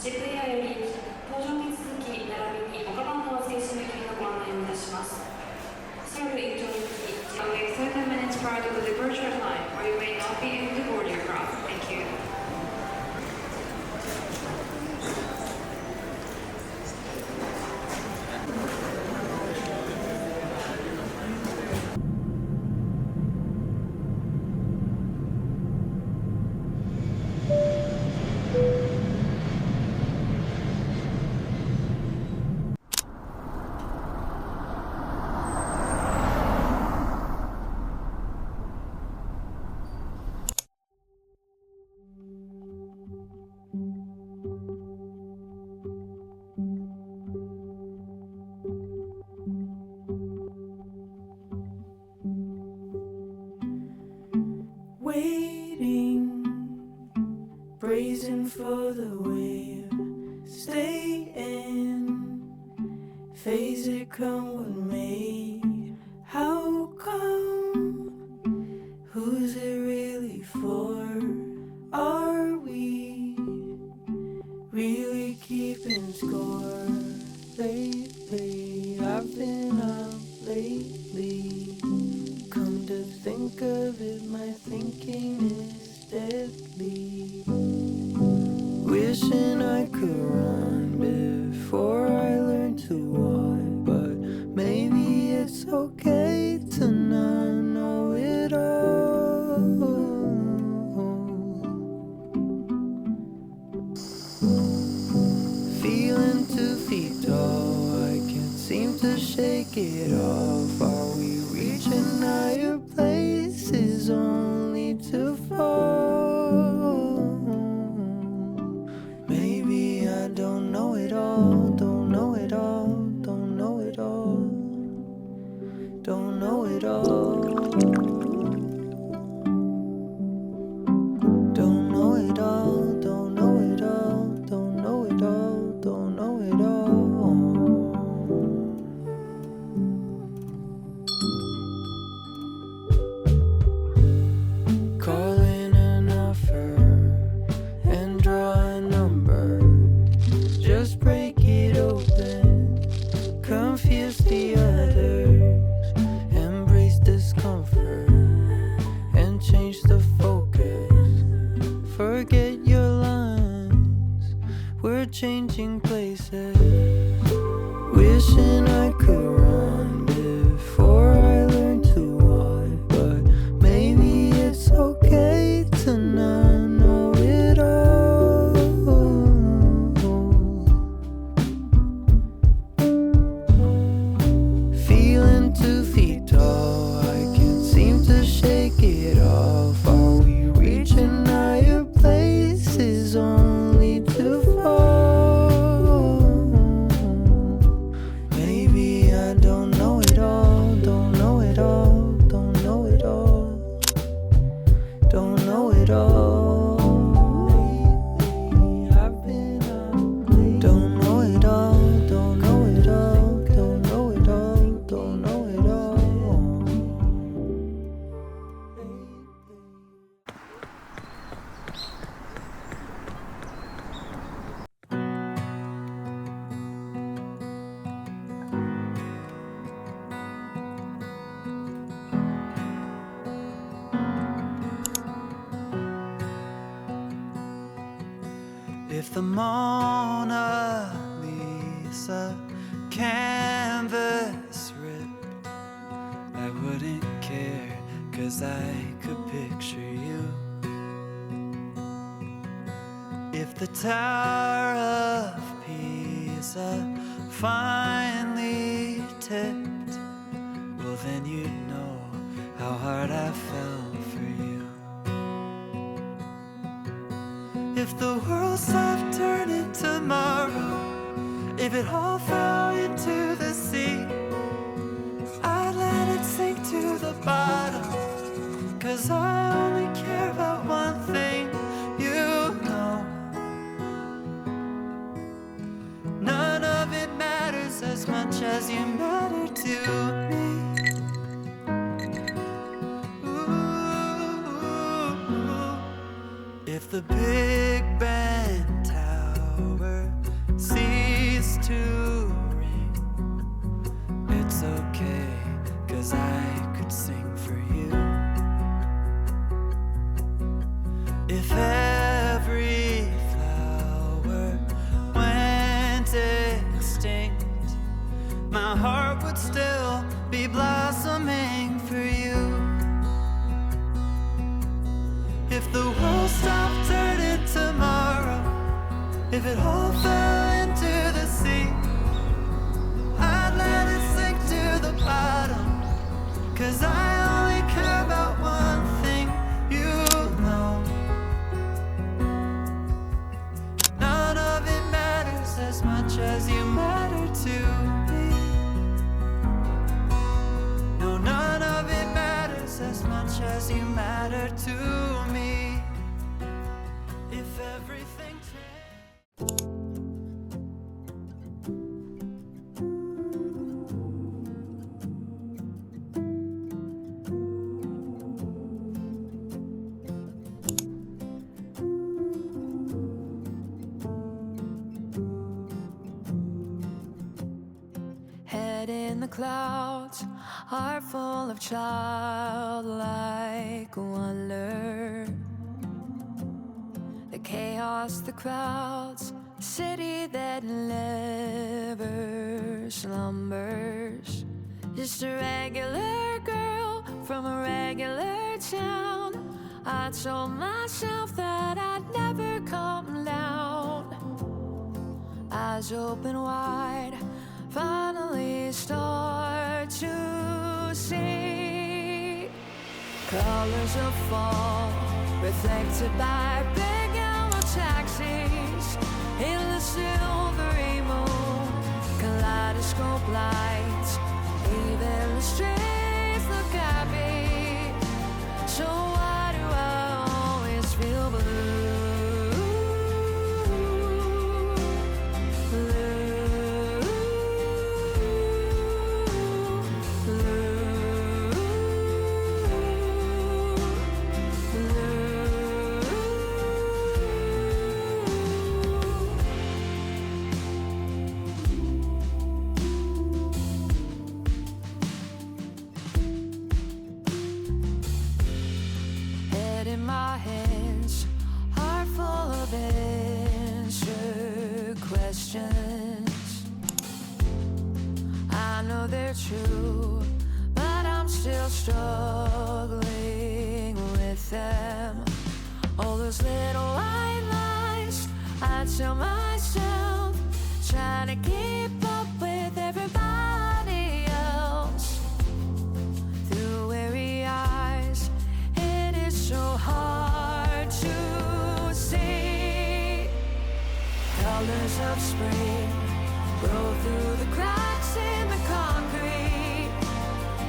8部屋より搭乗に続き並びに岡番号停止の切りのご案内をいたします。Seoul Ilji only 7 minutes prior to the departure time, or you may not be able to board your craft. Thank you. Waiting, bracing for the wave, stay in, face it come what may. How come? Who's it really for? Are we really keeping score? Lately, I've been up lately. Come to think of it, my thinking is deadly. Wishing I could run before I learn to walk, but maybe it's okay to not know it all. Feeling 2 feet tall, I can't seem to shake it off. Are we reaching higher places only to fall? Maybe I don't know it all, don't know it all, don't know it all, don't know it all, don't know it all, don't know it all, don't know it all, don't know it all. Calling an offer and draw a number. Just break it open, confuse the others, embrace discomfort and change the focus. Forget your lines, we're changing places. Wishing I could run before I learn to walk, but maybe it's okay to not know it all. Feeling 2 feet tall, I can't seem to shake it off. Are we reaching higher places only to fall? Maybe I don't know it all, don't know it all, don't know it all, don't know it all. Lately, I've been up late. Don't know it all, don't know it all, don't know it all, don't know it all. If the Mona Lisa canvas ripped, I wouldn't care, 'cause I could picture you. If the Tower of Pisa finally tipped, well then you'd know how hard I fell for you. If the world stopped turning tomorrow, if it all fell into the sea, I'd let it sink to the bottom, 'cause I only care about one thing, you know. None of it matters as much as you matter to me. Ooh. If the Big Ben Tower If every flower went extinct, my heart would still be blossoming for you. If the world stopped turning tomorrow, if it all fell into the sea, I'd let it sink to the bottom, 'cause I only care about one thing, you know. None of it matters as much as you matter to me. No, none of it matters as much as you matter to me. If everything changed. Head in the clouds, heart full of childlike wonder. The chaos, the crowds, the city that never slumbers. Just a regular girl from a regular town. I told myself that I'd never come down. Eyes open wide, finally start to see colors of fall reflected by big yellow taxis in the silvery moon. Kaleidoscope lights, even the streets look happy. So why do I always feel blue? Head in my hands, heart full of answered questions. I know they're true, but I'm still struggling with them. All those little white lies I tell myself, trying to keep up with everybody else. Through weary eyes, it is so hard to see. Colors of spring grow through the cracks in the concrete,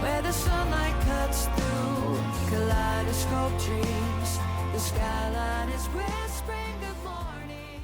where the sunlight cuts through kaleidoscope dreams. The skyline is whispering good morning.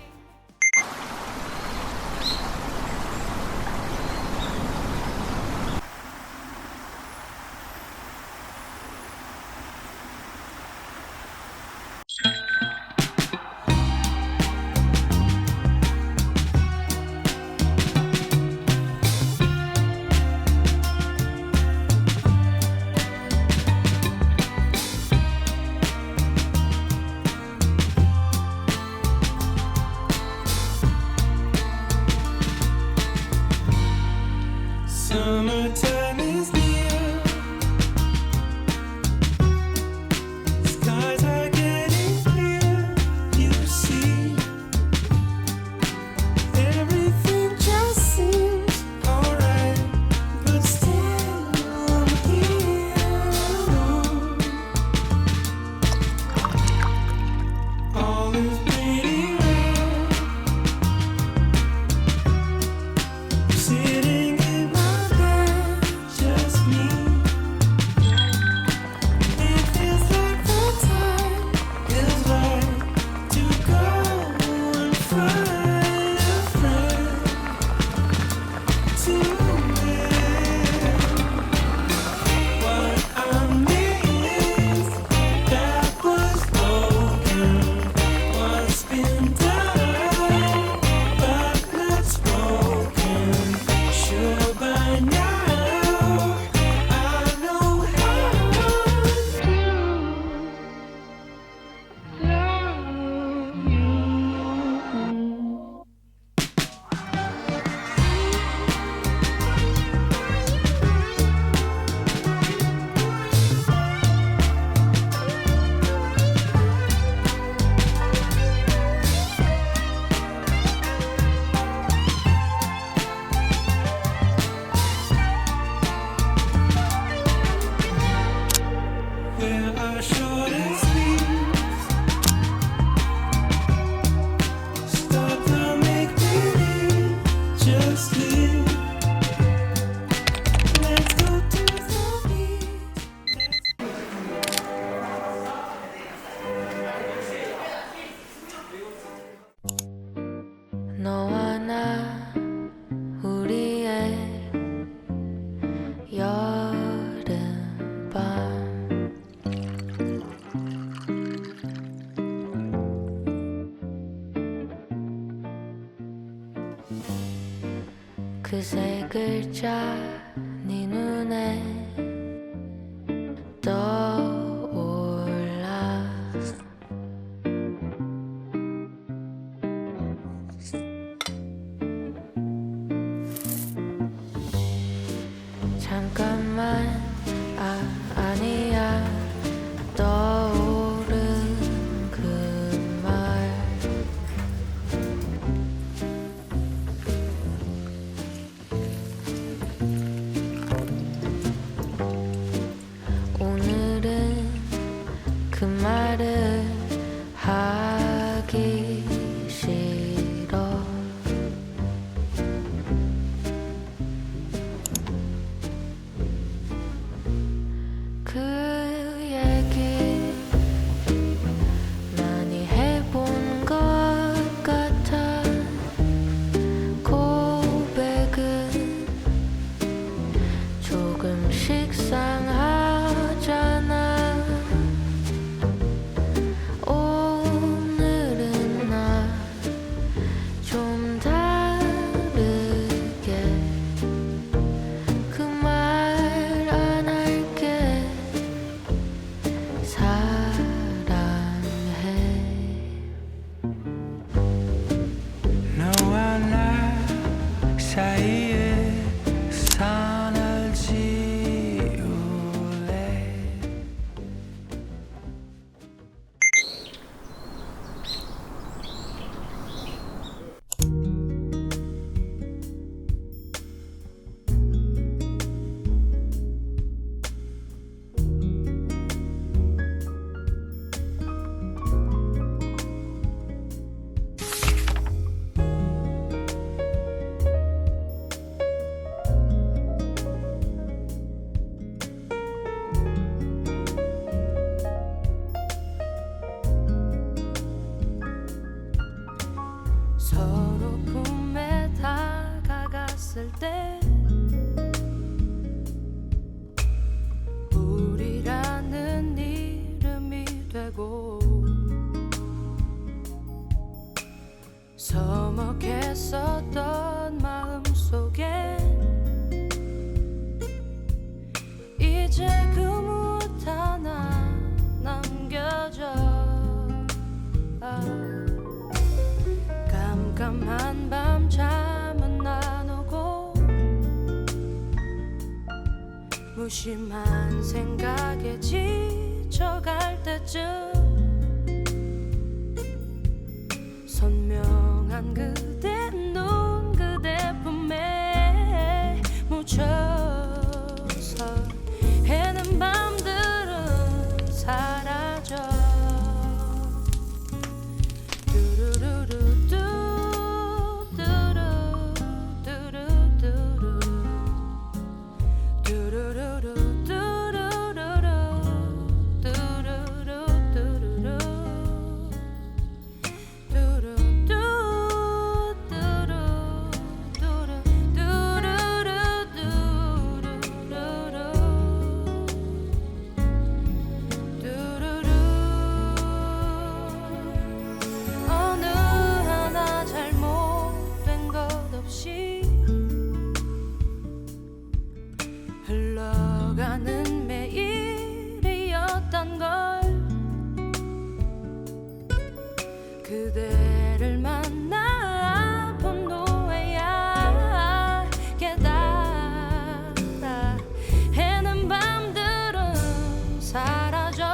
그 세 글자 네 눈에 떠올라 잠깐만 아니야 떠오른 그 말 오늘은 그 말을 하기 싫어 그 얘기 많이 해본 것 같아 고백은 조금씩 상하잖아 오늘은 나 좀 다르게 그 말 안 할게 사랑해 너와 나 사이에 선을 지울래 서로 품에 다가갔을 때 우리라는 이름이 되고 서먹했었던 마음속에 이제 그 무엇 하나 남겨져 깜깜한 밤 잠은 안 오고 무심한 생각에 지쳐갈 때쯤 선명한 그대 눈 그대 품에 묻혀서 해는 밤들은 사라져 어느 하나 잘못된 것 없이 흘러가는 매일이었던 걸 그대를 만나 아픈 후에야 깨달아 해는 밤들은 사라져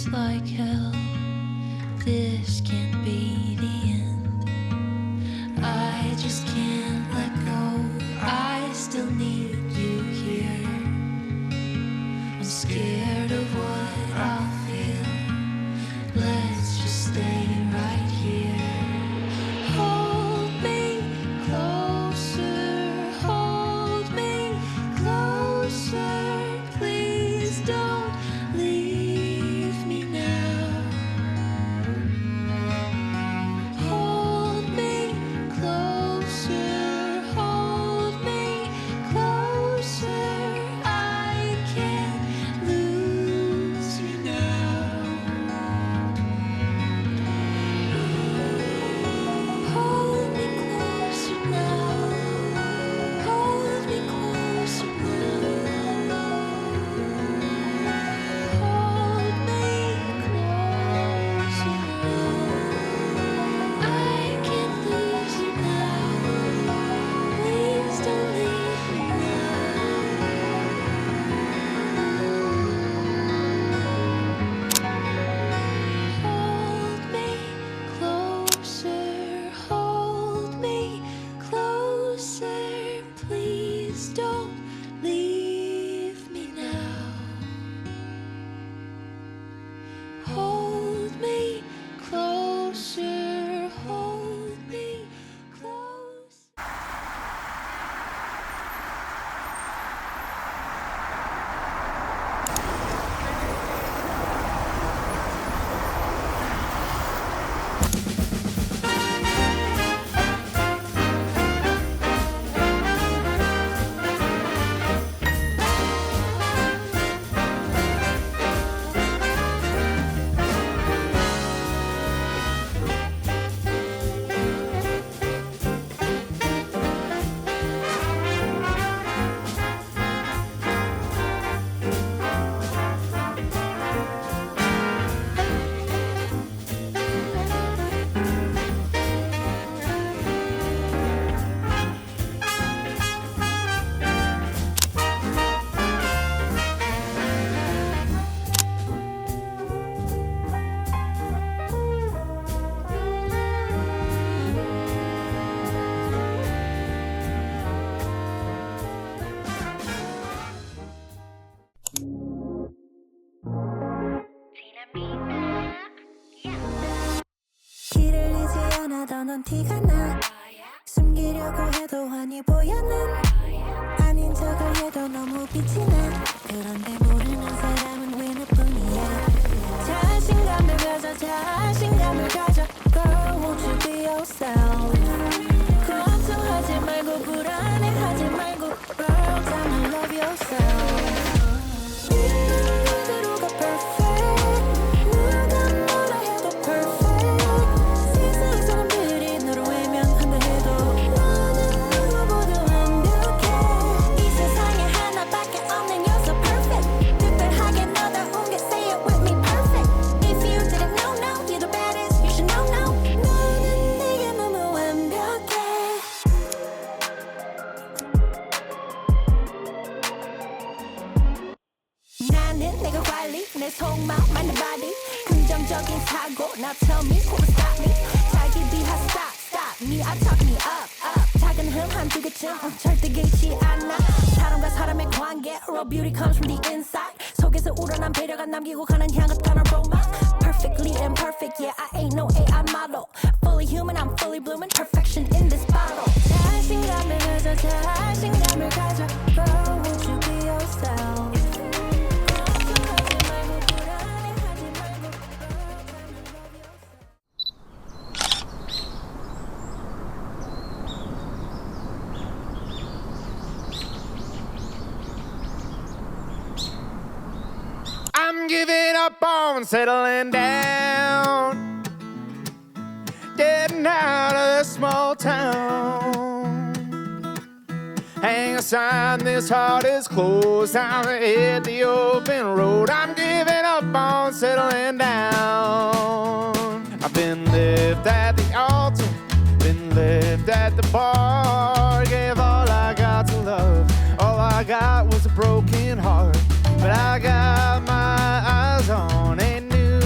feels like hell. This can't be the end. I just can't let go. I still need you here. I'm scared of what I'll feel. Let's just stay right here. Hold me closer. Hold me closer. Please don't leave me now. Hold me closer. Hold me closer. I can't lose you now. Hold me closer now. Hold me closer now. Hold me closer now. I can't lose you now. Please don't leave me now. Hold me closer. Hold me closer. Please don't leave me now. Hold me closer. Hold me closer. 길을 잃지 않아도 넌 티가 나. 숨기려고 해도 환히 보여 난. 아닌 척을 해도 너무 빛이 나. 그런데 모르는 사람은 왜 나뿐이야. 자신감을 가져 자신감을 가져. Girl won't you be yourself. 걱정하지 말고 불안해하지 말고. Girl tell me love yourself. 있는 그대로가 perfect. 누가 뭐라 해도 perfect. 세상 사람들이 너를 외면한다 해도 너는 누구보다 완벽해. 이 세상에 하나밖에 없는 you're so perfect. 특별하게 너다운 게 say it with me perfect. If you didn't know, no, you're the baddest. You should know, no. 너는 내게 너무 완벽해. 나는 내가 관리 내 속마음 my body 긍정적인 사고 Now tell me who will stop me 자기 비하 stop me I talk me up 작은 흠 한두 개쯤 절대 개의치 않아 사람과 사람의 관계 Raw beauty comes from the inside 속에서 우러난 배려가 남기고 가는 향 같은 aroma Perfectly imperfect yeah I ain't no AI model Fully human I'm fully blooming Perfection in this bottle 자신감을 가져 자신감을 가져 Girl won't you be yourself I'm giving up on settling down, getting out of this small town. Hang a sign, this heart is closed. Time to hit the open road. I'm giving up on settling down. I've been left at the altar, been left at the bar. Gave all I got to love, all I got was a broken heart. But I got my eyes on a new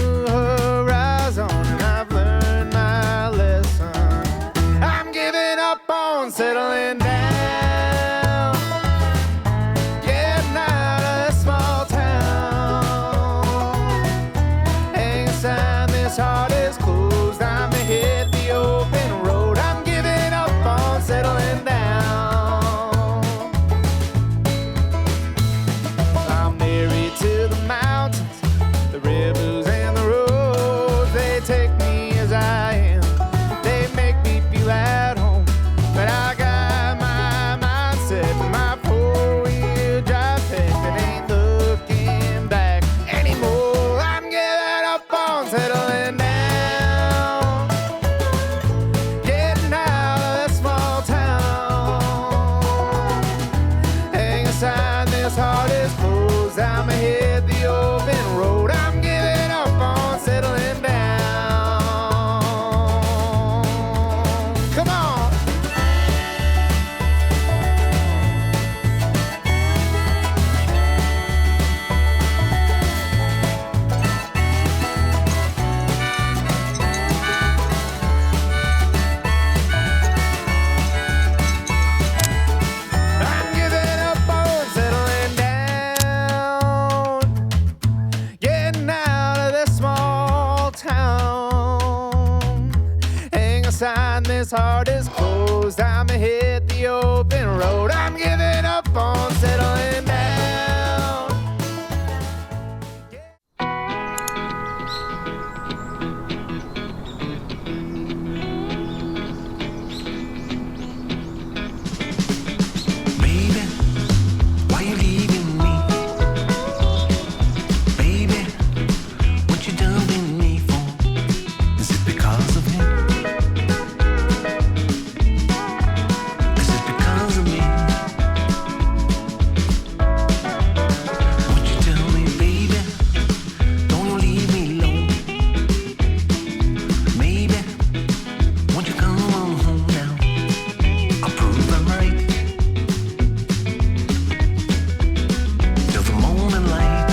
this heart is closed. I'ma hit the open road. I'm giving up on settling down. Baby, why you leaving me? Baby, what you dumping me for? Is it because of him? Is it because of me? Would you tell me, baby? Don't you leave me alone? Maybe, won't you come on home now? I'll prove I'm right. Till the morning light.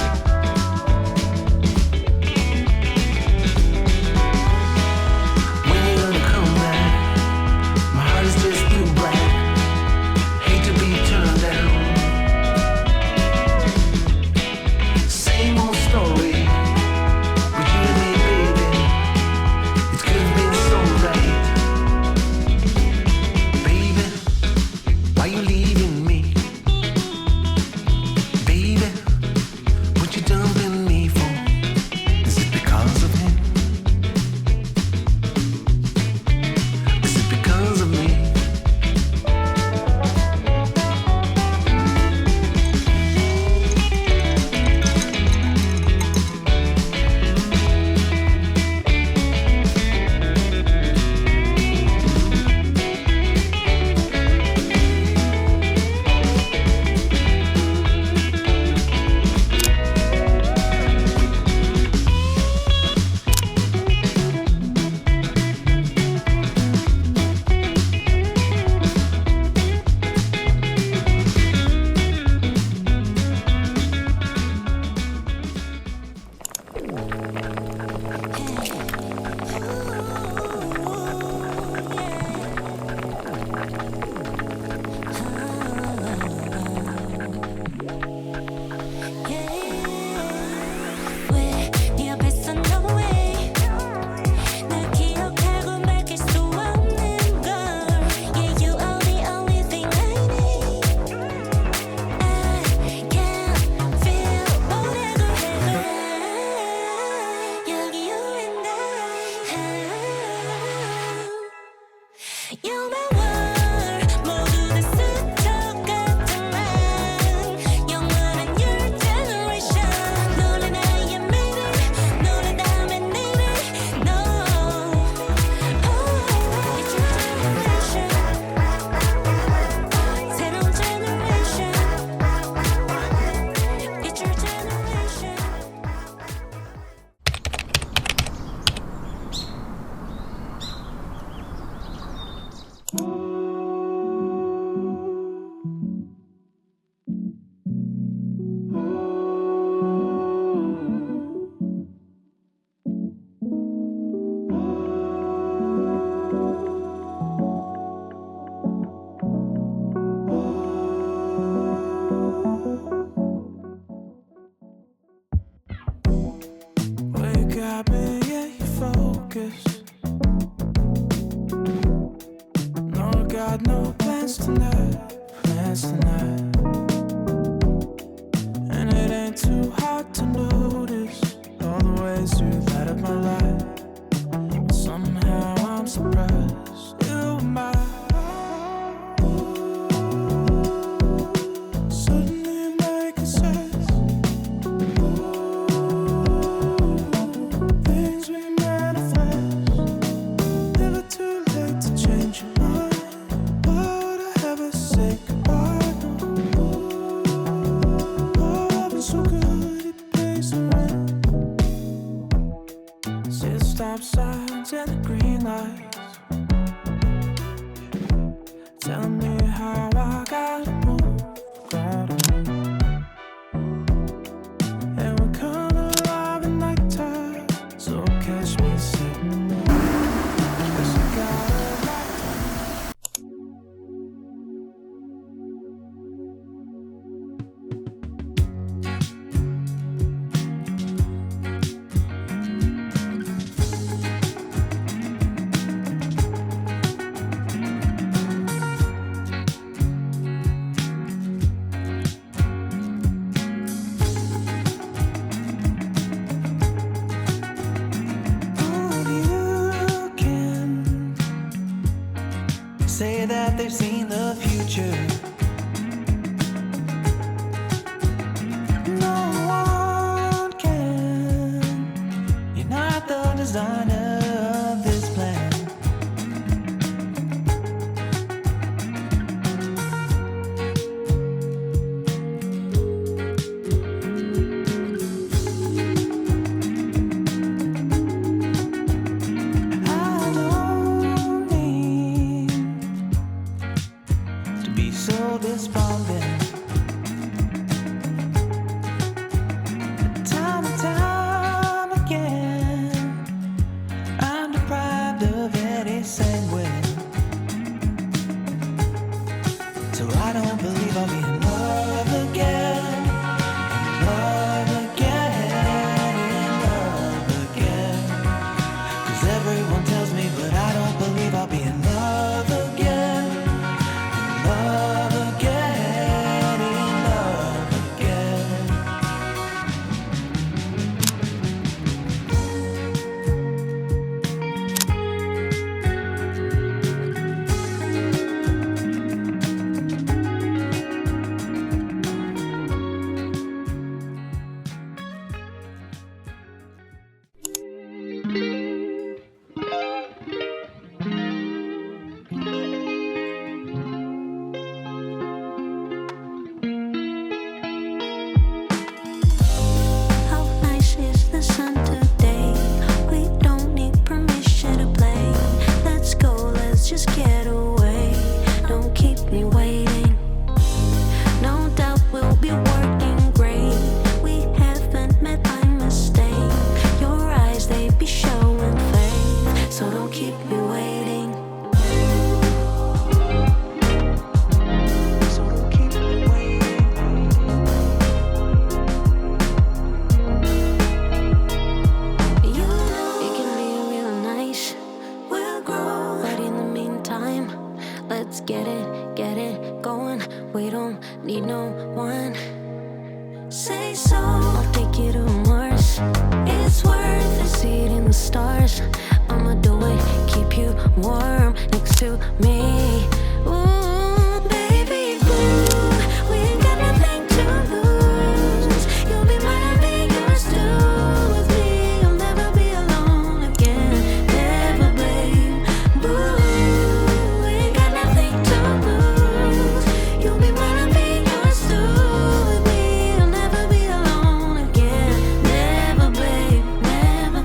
When you gonna come back? My heart is just blue black. Hate to be turned down. Same old story. With you and me, baby. It could have been so right. Baby, why you leaving me? Baby, what you dumping me for? Is it because of him? Is it because of me? 네 앞에서 no way 날 기억하고 맡길 수 없는 걸 Yeah, you are the only thing I need I can feel whatever 여기 you and I You're my world 모두 다 스쳐갔던 난 영원한 your generation 너는 나의 maybe 너는 다음에 maybe No It's your generation 새로운 generation It's your generation Well, you got me, yeah, you focus. No, I got no plans tonight, And it ain't too hard to notice all the ways you light up my life. Somehow I'm surprised you my suddenly making sense. Things we manifest. Never too late to change your mind. Why would I ever say goodbye? Oh, I've been so good, it pays the rent. See the stop signs and the green lights, telling me how I gotta move, And we come alive at nighttime, so catch me sitting there. Guess I gotta say that they've seen the future. No one can. You're not the designer of this plan. So despondent. Time and time again, I'm deprived of any sanguine. So I don't believe I'll be in love again. In love again, in love again. 'Cause everyone tells me, but I don't believe I'll be in love again. Love again, in love again. How nice is the sun today? We don't need permission to play. Let's go, let's just get away. Don't keep me waiting. No doubt we'll be working great. We haven't met by mistake. Your eyes, they be showing faith. So don't keep me waiting. So don't keep me waiting. You know it can be real nice. We'll grow, but in the meantime, let's get it going. We don't need no one. Say so, I'll take you to Mars. It's worth it, see it in the stars. I'ma do it, keep you warm next to me. Ooh, baby boo, we ain't got nothing to lose. You'll be mine, I'll be yours too. With me, you'll never be alone again. Never, babe. Boo, we ain't got nothing to lose. You'll be mine, I'll be yours too. With me, you'll never be alone again. Never, babe, never.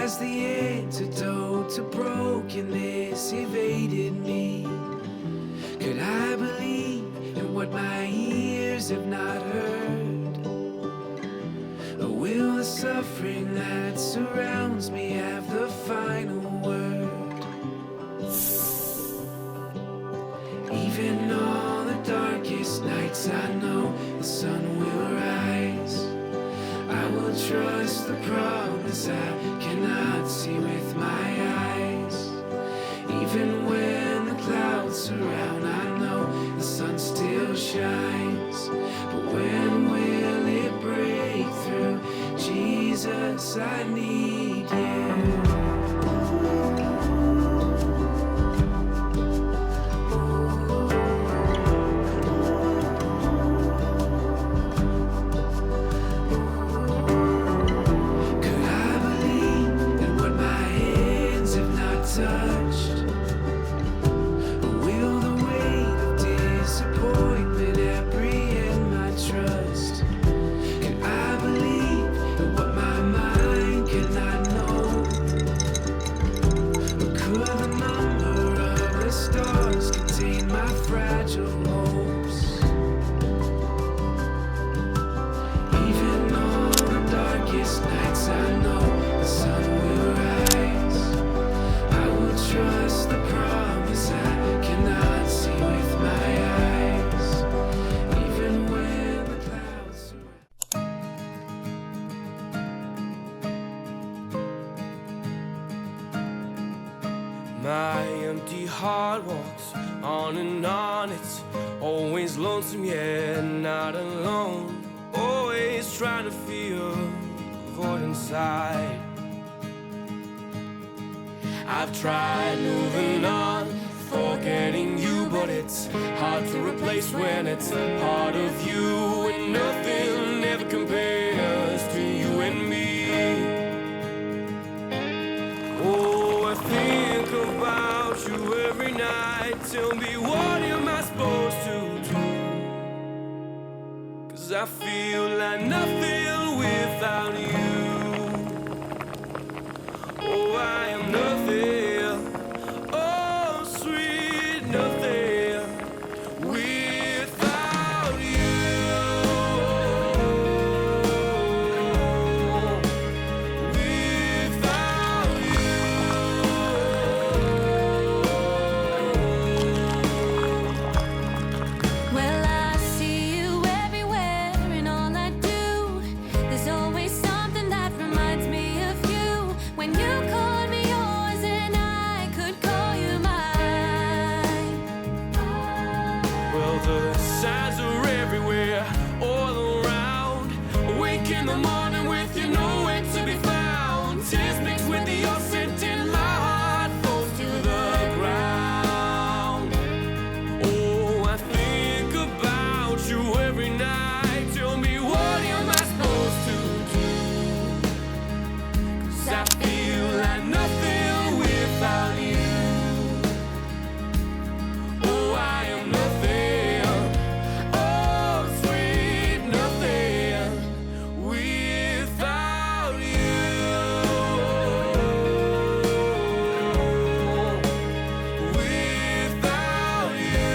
as the antidote to brokenness evaded me. Could I believe in what my ears have not heard? Or will the suffering that surrounds me have the final word? Even on the darkest nights I know the sun will rise. I will trust the promise I cannot see with my eyes. Even when the clouds surround, I know the sun still shines. But when will it break through? Jesus, I need you. Touched. Will the weight of disappointment apprehend my trust? Can I believe in what my mind cannot know? Or could the number of the stars contain my fragile hopes? Even on the darkest nights I know the sun will rise. Trust the promise I cannot see with my eyes. Even when the clouds surround. My empty heart walks on and on. It's always lonesome yet not alone. Always trying to feel the void inside. I've tried moving on, forgetting you, but it's hard to replace when it's part of you, and nothing ever compares to you and me. Oh, I think about you every night. Tell me, what am I supposed to do? 'Cause I feel like nothing without you. Oh, I am nothing, oh sweet nothing, without you, without you. Well, I see you everywhere in all I do. There's always something that reminds me of you. When you call me yours and I could call you mine. Well, the signs are everywhere, all around. Awake in the morning with you nowhere to be found. Tears mixed with the scent and my heart falls to the ground. Oh, I think about you every night. Tell me, what am I supposed to do? 'Cause I feel like nothing without you. Oh, I am nothing, oh sweet nothing, without you, without you.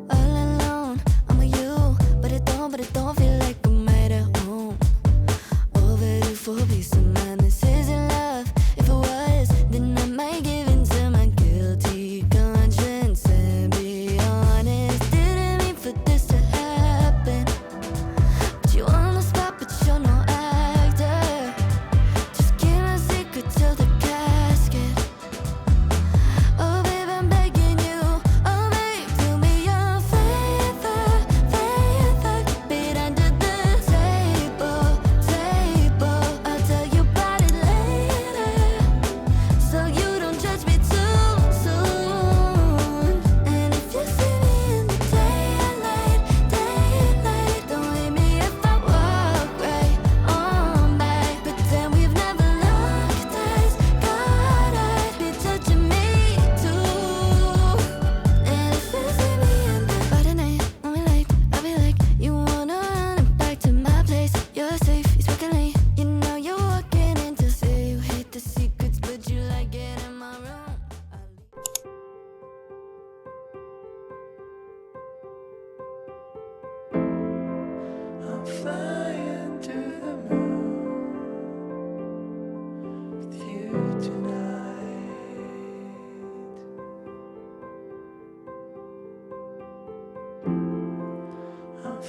All alone, I'm with you, but it don't feel like I'm right at home. Overdue for peace of mind. This isn't love. If it was, then I might give in to my guilty conscience and be honest. Didn't mean for this to happen. But you on the spot, but you're no actor. Just keep my secret till the casket. Oh, babe, I'm begging you. Oh, babe, do me a favor, favor. Keep it under the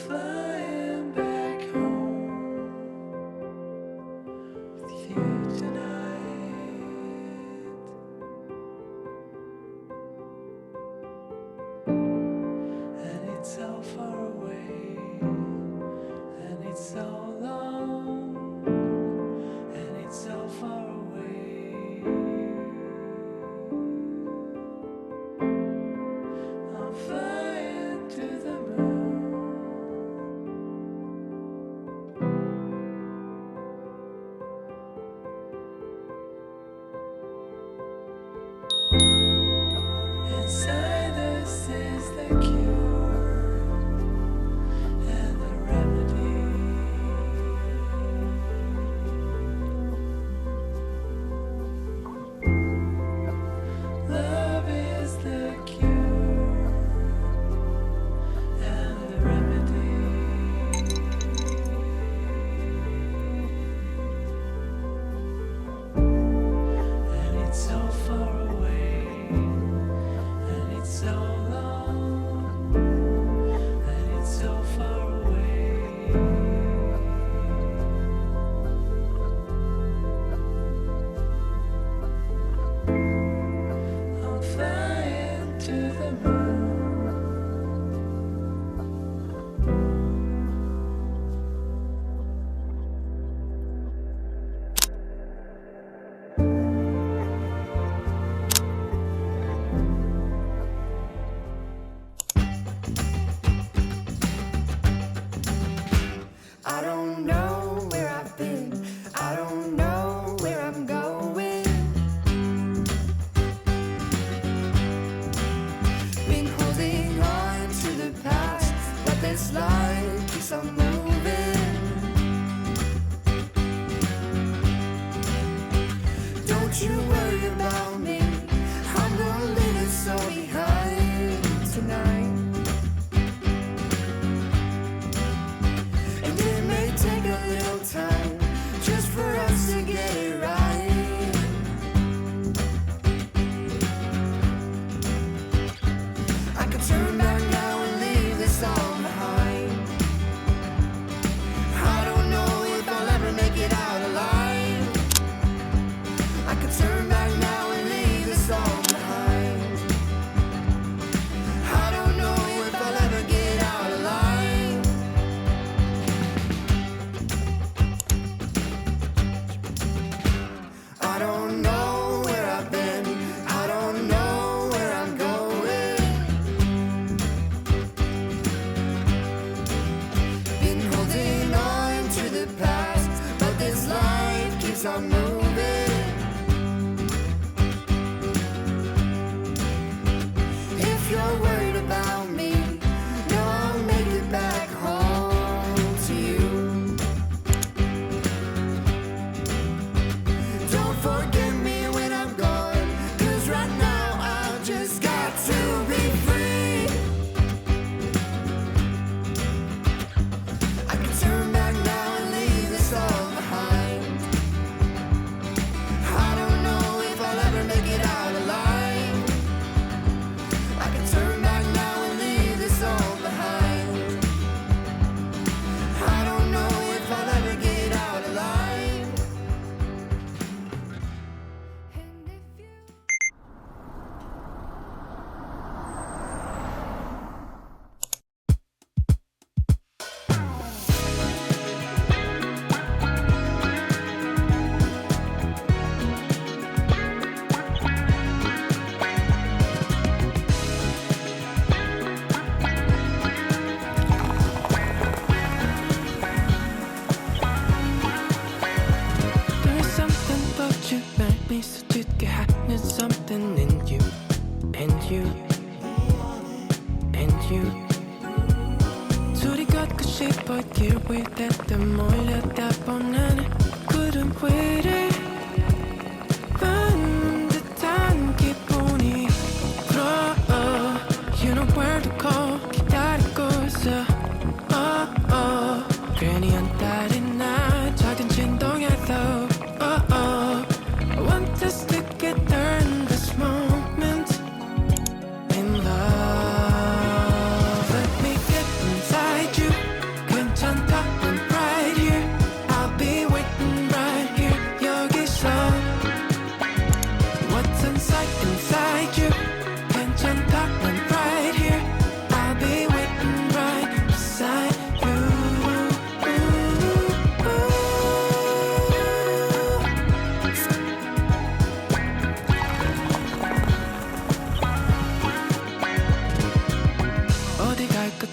flying back home with you tonight. And it's so far away, and it's so long, and it's so far away. I'm flying to the moon. Inside us is the cure and the remedy. Love is the cure and the remedy. And it's so far away, and it's so long, and it's so far away. I'm flying to the moon. I don't know where I've been, I don't know where I'm going. Been holding on to the past, but this life keeps on moving. Don't you worry about me, I'm gonna leave it so behind tonight. And it may take a little time just for us to get it right. I could turn back now and leave this all behind. I don't know if I'll ever make it out alive. I could turn back now and leave this all behind. I don't know if I'll ever get out alive. I don't know where I've been, I don't know where I'm going. Been holding on to the past, but this life keeps on moving. If you're worried about me, no, I'll make it back home to you. Don't forget me when I'm gone, 'cause right now I just got to be free. I can turn back now and leave this all behind. I don't know if I'll ever make it out alive. I can turn back now and leave this all behind. I don't know if I'll ever get out alive. And if you There's something about you make me so 쉽게 하는 something in you, and you, and you. 둘이 걷고 싶어 길 위에 몰려다보는 구름 위를 밟는 듯한 기분이 들어. You know where to go 기다리고 있어. 괜히 한 달이 나 작은 진동에도. I want us together in this moment in love. Let me get inside you.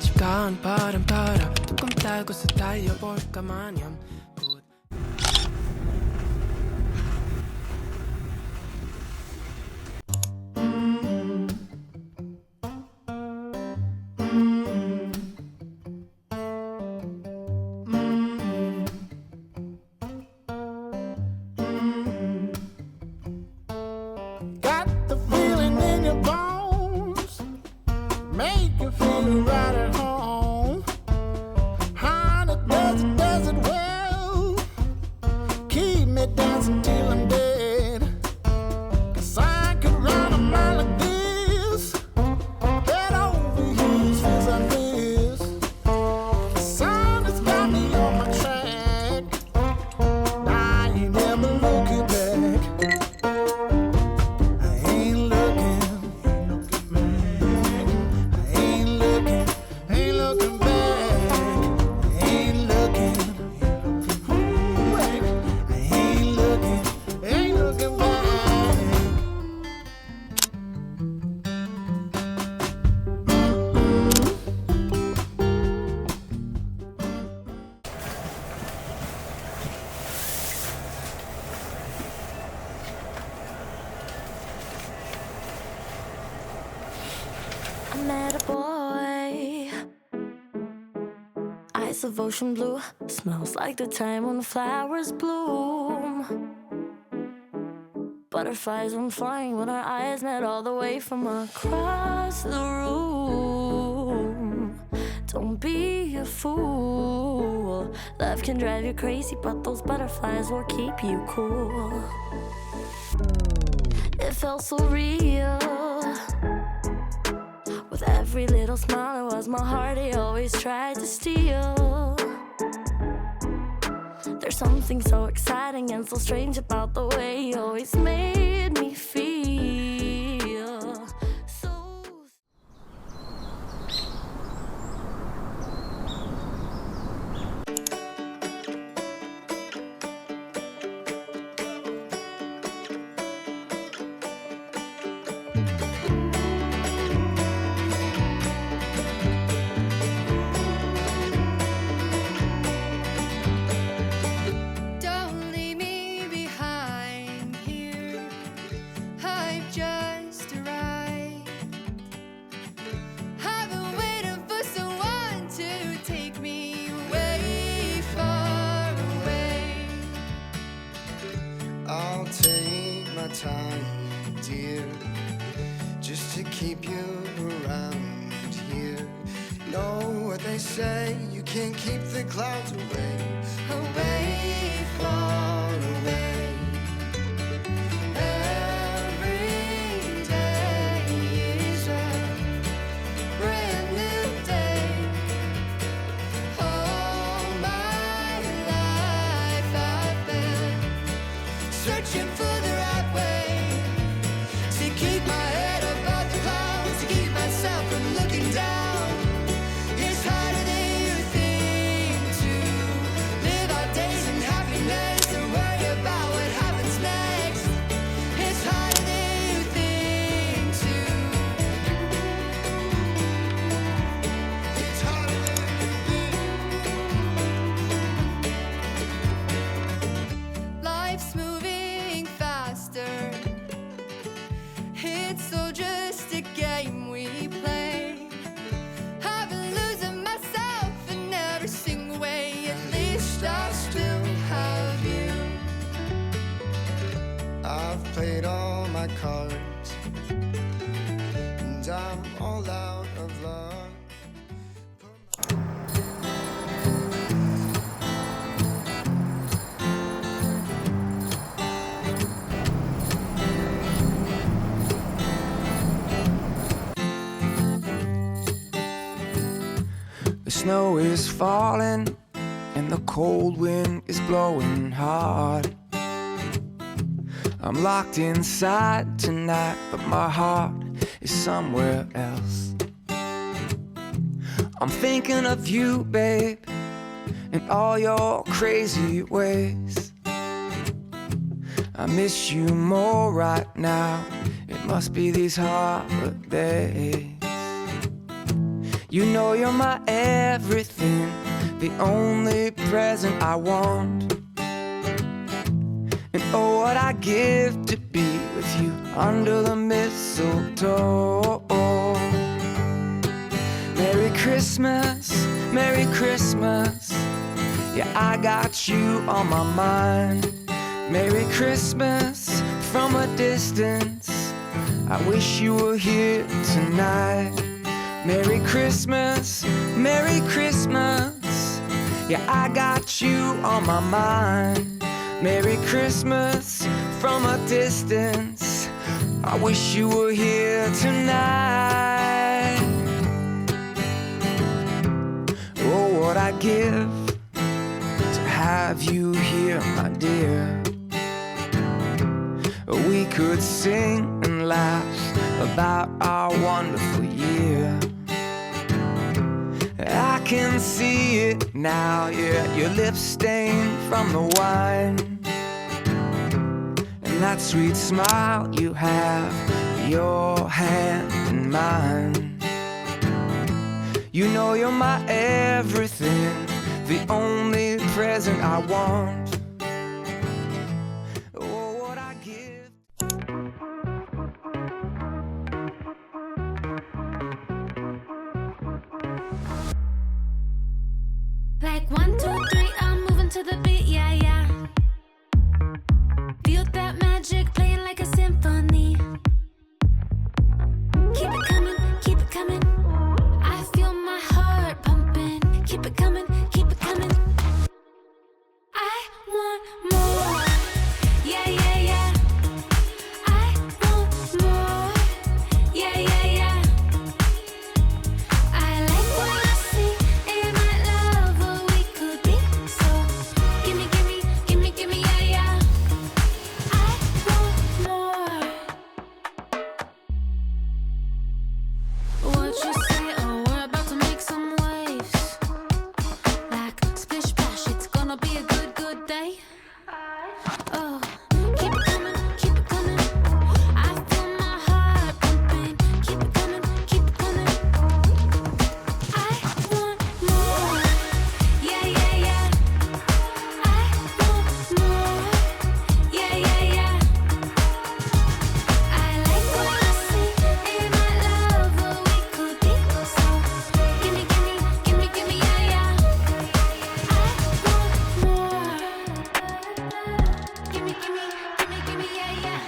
끝이 가은 바람 바라 조금 달고서 달려볼까 마냥 Got the feeling in your bones, make you feel right at home. Honey, does it well. Keep me dancing till I'm dead. 'Cause I could run a mile like this, head over heels feels like this. The sun has got me on my track. I ain't never looking back. I ain't looking back. I ain't looking back. I ain't looking back. Ain't looking back. I met a boy, eyes of ocean blue, smells like the time when the flowers bloom. Butterflies went flying when our eyes met all the way from across the room. Don't be a fool, love can drive you crazy, but those butterflies will keep you cool. It felt so real. With every little smile, it was my heart he always tried to steal. There's something so exciting and so strange about the way he always made me feel. So Don't leave me behind here. I've just arrived. I've been waiting for someone to take me away, far away. I'll take my time, dear, just to keep you around here. Know what they say, you can't keep the clouds away, Away, far away. Every day is a brand new day. All my life I've been searching for the right way to keep my head above the clouds, to keep myself from looking down. It's harder than you think to live our days in happiness and worry about what happens next. It's harder than you think to. it's harder than you think. Life's moving faster. It's all just a game we play. I've been losing myself in every single way. At least I still have you. I've played all my cards, and I'm all out of luck. The snow is falling and the cold wind is blowing hard. I'm locked inside tonight, but my heart is somewhere else. I'm thinking of you, babe, and all your crazy ways. I miss you more right now. It must be these holidays. You know you're my everything, the only present I want. And oh, what I give to be with you under the mistletoe. Merry Christmas, Merry Christmas. Yeah, I got you on my mind. Merry Christmas from a distance. I wish you were here tonight. Merry Christmas, Merry Christmas. Yeah, I got you on my mind. Merry Christmas from a distance. I wish you were here tonight. Oh, what I give to have you here, my dear. We could sing and laugh about our wonderful year. I can see it now, yeah, your lips stained from the wine. And that sweet smile you have, your hand in mine. You know you're my everything, the only present I want. Oh, what I give. Like 1, 2, 3, I'm moving to the beat, yeah, yeah. Feel that magic playing like a symphony. Keep it coming, keep it coming. I feel my heart pumping. Keep it coming, keep it coming. I want more, yeah, yeah, yeah. I want more, yeah, yeah, yeah. I like what I see in my love, what we could be. So gimme, gimme, gimme, gimme, yeah, yeah. I want more. What you say? Oh, we're about to make some waves. Like splish splash, it's gonna be a good, good day. Oh, keep it coming, keep it coming. I feel my heart pumping. Keep it coming, keep it coming. I want more, yeah, yeah, yeah. I want more, yeah, yeah, yeah. I like what I see in my love, what we could be. So gimme, gimme, gimme, gimme, yeah, yeah. I want more. Gimme, gimme, gimme, gimme, yeah, yeah.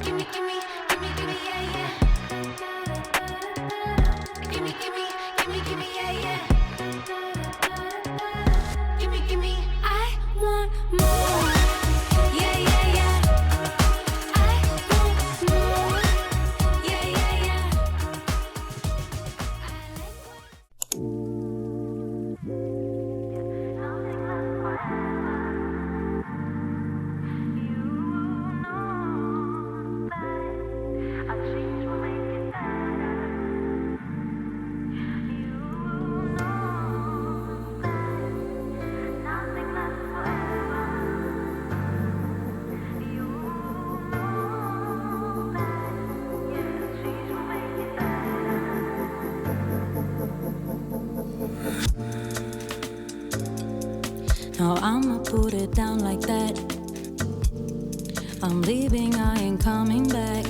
Gimme, gimme, gimme, gimme, yeah, yeah. Gimme, gimme, gimme, gimme, yeah, yeah. Gimme, gimme, I want more. Yeah, yeah, yeah. I want more. Yeah, yeah, yeah. Now I'ma put it down like that. I'm leaving, I ain't coming back.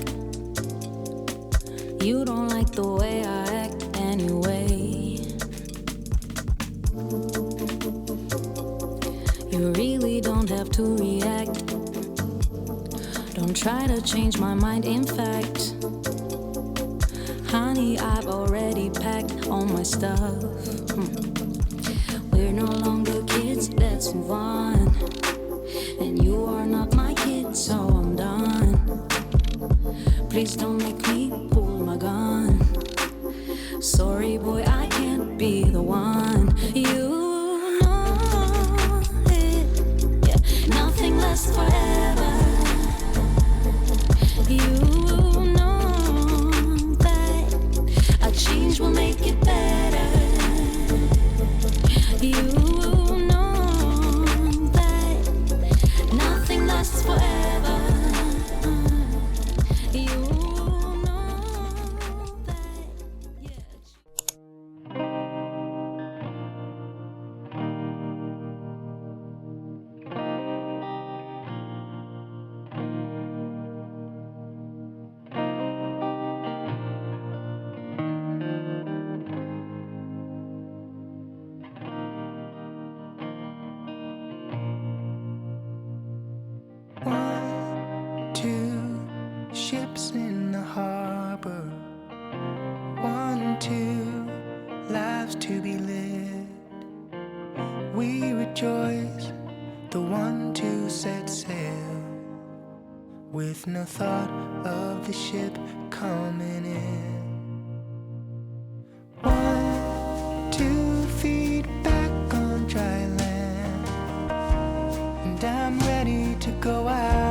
You don't like the way I act anyway. You really don't have to react. Don't try to change my mind, in fact. Honey, I've already packed all my stuff. We're no longer kids, let's move on. And you are not my kid, so I'm done. Please don't make me pull my gun. Sorry boy, I can't be the one. You know it, yeah. Nothing lasts forever. You know that a change will make it better. You know that nothing lasts forever. You know that. lights in the harbor. 1, 2 lives to be lived. We rejoice, the 1, 2 set sail, with no thought of the ship coming in. 1, 2 feet back on dry land, and I'm ready to go out.